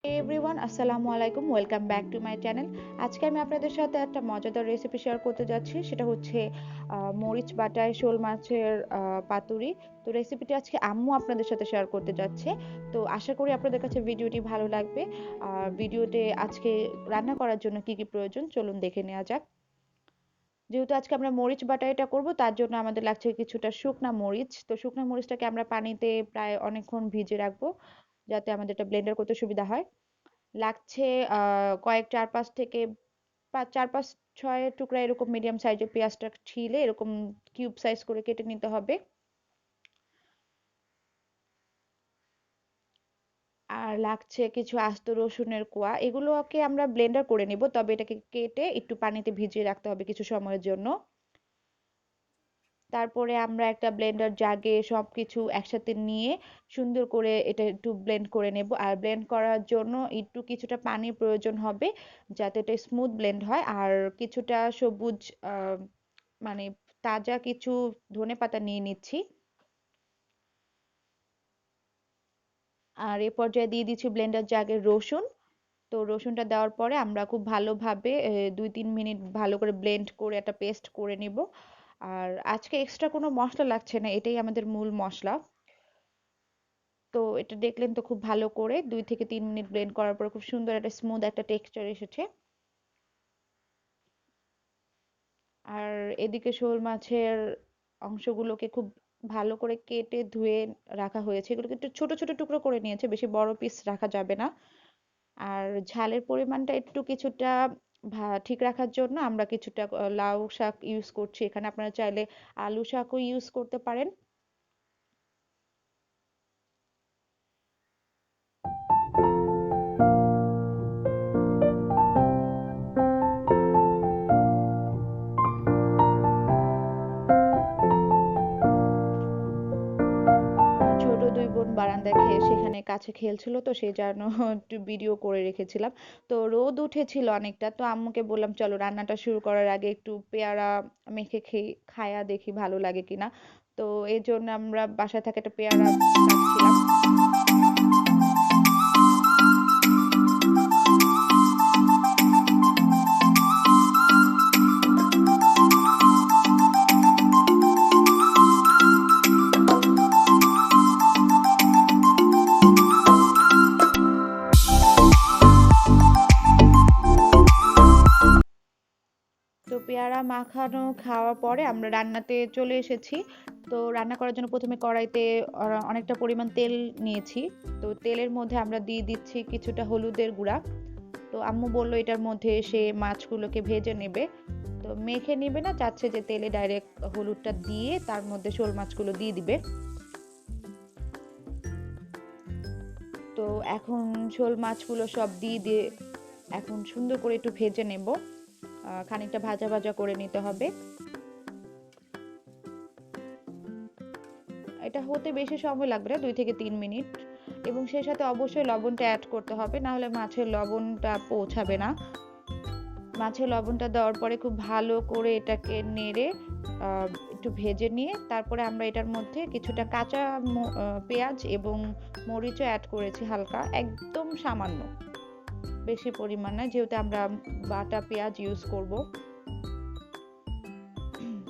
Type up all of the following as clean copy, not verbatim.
Everyone আসসালামু আলাইকুম, welcome back to my channel. আজকে আমি আপনাদের সাথে একটা মজাদার রেসিপি শেয়ার করতে যাচ্ছি। সেটা হচ্ছে মরিচ বাটায় শোল মাছের পাতুরি। তো রেসিপিটি আজকে আম্মু আপনাদের সাথে শেয়ার করতে যাচ্ছে। তো আশা করি আপনাদের কাছে ভিডিওটি ভালো লাগবে। আর ভিডিওতে আজকে রান্না করার জন্য কি কি প্রয়োজন চলুন দেখে নেওয়া যাক। যেহেতু আজকে আমরা মরিচ বাটা এটা করবো, তার জন্য আমাদের লাগছে কিছুটা শুকনা মরিচ। তো শুকনা মরিচটাকে আমরা পানিতে প্রায় অনেকক্ষণ ভিজে রাখবো, যাতে আমাদের এটা ব্লেন্ডার করতে সুবিধা হয়। লাগছে কয়েক ৪-৫ থেকে ৪-৫ ৬ টুকরা এরকম মিডিয়াম সাইজের পেঁয়াজটা ছিলে এরকম কিউব সাইজ করে কেটে নিতে হবে। আর লাগছে কিছু আস্ত রসুনের কোয়া, এগুলোকে আমরা ব্লেন্ডার করে নিব, তবে এটাকে কেটে একটু পানিতে ভিজিয়ে রাখতে হবে কিছু সময়ের জন্য। তারপরে আমরা একটা ব্লেন্ডার জাগে সবকিছু একসাথে নিয়ে সুন্দর করে এটা একটু ব্লেন্ড করে নেব। আর ব্লেন্ড করার জন্য একটু কিছুটা পানির প্রয়োজন হবে, যাতে এটা স্মুথ ব্লেন্ড হয়। আর কিছুটা সবুজ মানে তাজা কিছু ধনেপাতা নিয়ে নিচ্ছি। আর এ পর্যায়ে দিয়ে দিচ্ছি ব্লেন্ডার জাগে রসুন। তো রসুনটা দেওয়ার পরে আমরা খুব ভালোভাবে ২-৩ মিনিট ভালো করে ব্লেন্ড করে একটা পেস্ট করে নিব। আর আজকে এক্সট্রা কোনো মশলা লাগছে না, এটাই আমাদের মূল মশলা। তো এটা দেখলেন তো, খুব ভালো করে ২ থেকে ৩ মিনিট ব্লেন্ড করার পর খুব সুন্দর একটা স্মুথ একটা টেক্সচার এসেছে। আর এদিকে শোল মাছের অংশগুলোকে খুব ভালো করে কেটে ধুয়ে রাখা হয়েছে, এগুলোকে একটু ছোট ছোট টুকরো করে নিয়েছে, বেশি বড় পিস রাখা যাবে না। আর ঝালের পরিমাণটা একটু কিছুটা ঠিক রাখার জন্য আমরা কিছুটা লাউ শাক ইউজ করছি এখানে, আপনারা চাইলে আলু শাকও ইউজ করতে পারেন। আমার ছোট দুই বোন বারান্দায় সেখানে কাছে খেলছিল, তো সেই জন্য একটু ভিডিও করে রেখেছিলাম। তো রোদ উঠেছিল অনেকটা, তো আম্মুকে বললাম চলো রান্নাটা শুরু করার আগে একটু পেয়ারা মেখে খায়া দেখি ভালো লাগে কিনা। তো এই জন্য আমরা বাসায় থাকা একটা পেয়ারা কাটছিলাম। তো পেয়ারা মাখানো খাওয়ার পরে আমরা রান্নাতে চলে এসেছি। তো রান্না করার জন্য প্রথমে কড়াইতে অনেকটা পরিমাণ তেল নিয়েছি। তো তেলের মধ্যে আমরা দিয়ে দিচ্ছি কিছুটা হলুদের গুঁড়া। তো আম্মু বললো এটার মধ্যে সে মাছগুলোকে ভেজে নেবে, তো মেখে নিবে না, চাচ্ছে যে তেলে ডাইরেক্ট হলুদটা দিয়ে তার মধ্যে শোল মাছগুলো দিয়ে দিবে। তো এখন শোল মাছগুলো সব দিয়ে দিয়ে এখন সুন্দর করে একটু ভেজে নেব, খানিকটা ভাজা ভাজা করে নিতে হবে। এটা হতে বেশি সময় লাগবে না, ২ থেকে ৩ মিনিট। এবং সেই সাথে অবশ্যই লবণটা অ্যাড করতে হবে, না হলে মাছের লবণটা পৌঁছাবে না। মাছের লবণটা দেওয়ার পরে খুব ভালো করে এটাকে নেড়ে একটু ভেজে নিয়ে তারপরে আমরা এটার মধ্যে কিছুটা কাঁচা পেঁয়াজ এবং মরিচও অ্যাড করেছি, হালকা একদম সামান্য, বেশি পরিমাণ না, যেহেতু আমরা বাটা পেঁয়াজ ইউজ করব।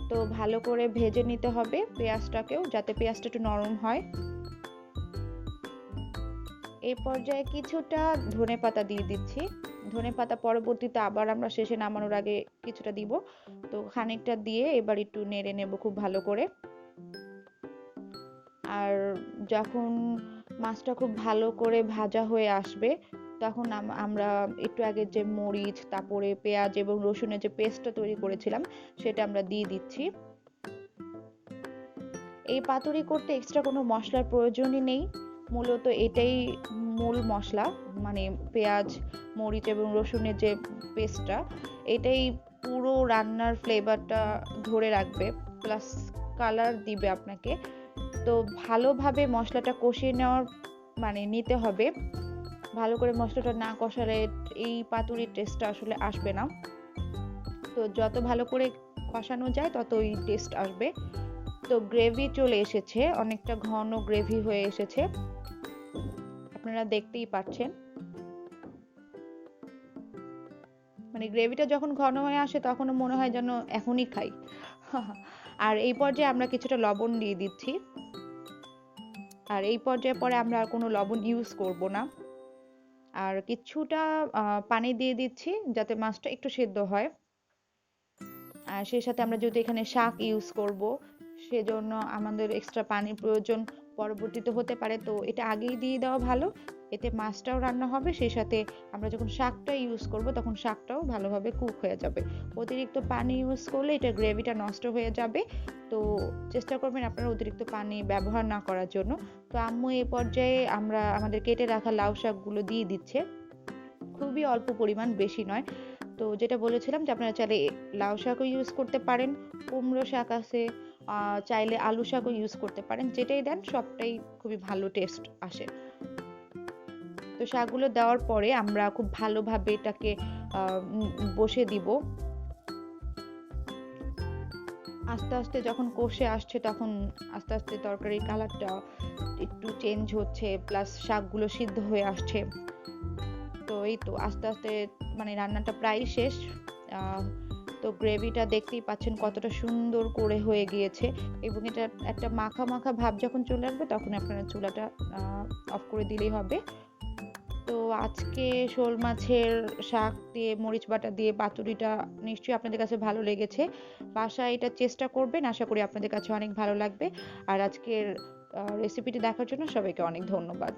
তো ভালো করে ভেজে নিতে হবে পেঁয়াজটাকেও, যাতে পেঁয়াজটা একটু নরম হয়। এই পর্যায়ে কিছুটা ধনেপাতা দিয়ে দিচ্ছি। ধনেপাতা পরবর্তীতে আবার আমরা শেষে নামানোর আগে কিছুটা দিব। তো খানিকটা দিয়ে এবার একটু নেড়ে নেব খুব ভালো করে। আর যখন মাছটা খুব ভালো করে ভাজা হয়ে আসবে, তখন আমরা একটু আগে যে মরিচ তারপরে পেঁয়াজ এবং রসুনের যে পেস্টটা তৈরি করেছিলাম সেটা আমরা দিয়ে দিচ্ছি। এই পাতুরি করতে এক্সট্রা কোনো মশলার প্রয়োজনই নেই, মূলত এটাই মূল মশলা, মানে পেঁয়াজ মরিচ এবং রসুনের যে পেস্টটা, এটাই পুরো রান্নার ফ্লেভারটা ধরে রাখবে, প্লাস কালার দিবে আপনাকে। তো ভালোভাবে মশলাটা কষিয়ে নেওয়ার মানে নিতে হবে, ভালো করে মশলাটা না কষালে এই পাতুরির টেস্টটা আসলে আসবে না। তো যত ভালো করে কষানো যায় ততই টেস্ট আসবে। তো গ্রেভি চলে এসেছে, অনেকটা ঘন গ্রেভি হয়ে এসেছে, আপনারা দেখতেই পাচ্ছেন। মানে গ্রেভিটা যখন ঘন হয়ে আসে তখনও মনে হয় যেন এখনই খাই। আর এই পর্যায়ে আমরা কিছুটা লবণ দিয়ে দিচ্ছি। আর এই পর্যায়ে পরে আমরা আর কোনো লবণ ইউজ করব না। আর কিছুটা পানি দিয়ে দিচ্ছি যাতে মাছটা একটু সেদ্ধ হয়। আর সেই সাথে আমরা যেহেতু এখানে শাক ইউজ করব, সেজন্য আমাদের এক্সট্রা পানির প্রয়োজন পরবর্তীতে হতে পারে, তো এটা আগেই দিয়ে দেওয়া ভালো। এতে মাছটাও রান্না হবে, সেই সাথে আমরা যখন শাকটা ইউজ করব তখন শাকটাও ভালোভাবে কুক হয়ে যাবে। অতিরিক্ত পানি ইউজ করলে এটা গ্রেভিটা নষ্ট হয়ে যাবে। তো চেষ্টা করবেন আপনারা অতিরিক্ত পানি ব্যবহার না করার জন্য। তো আম্মু এই পর্যায়ে আমরা আমাদের কেটে রাখা লাউ শাকগুলো দিয়ে দিচ্ছে, খুবই অল্প পরিমাণ, বেশি নয়। তো যেটা বলেছিলাম যে আপনারা চাইলে লাউ শাকও ইউজ করতে পারেন, কুমড়ো শাক আছে, চাইলে আলু শাকও ইউজ করতে পারেন, যেটাই দেন সবটাই খুবই ভালো টেস্ট আসে। তো শাকগুলো দেওয়ার পরে আমরা খুব ভালোভাবে এটাকে বসে দিব। আস্তে আস্তে যখন কষে আসছে তখন আস্তে আস্তে তরকারির কালারটা একটু চেঞ্জ হচ্ছে, প্লাস শাকগুলো সিদ্ধ হয়ে আসছে। তো এই তো আস্তে আস্তে মানে রান্নাটা প্রায় শেষ। আহ, তো গ্রেভিটা দেখতেই পাচ্ছেন কতটা সুন্দর করে হয়ে গিয়েছে, এবং এটা একটা মাখা মাখা ভাব যখন চলে আসবে তখন আপনারা চুলাটা অফ করে দিলেই হবে। তো আজকে শোল মাছের শাক দিয়ে মরিচ বাটা দিয়ে পাতুরিটা নিশ্চয়ই আপনাদের কাছে ভালো লেগেছে। বাসায় এটা চেষ্টা করবেন, আশা করি আপনাদের কাছে অনেক ভালো লাগবে। আর আজকের রেসিপিটি দেখার জন্য সবাইকে অনেক ধন্যবাদ।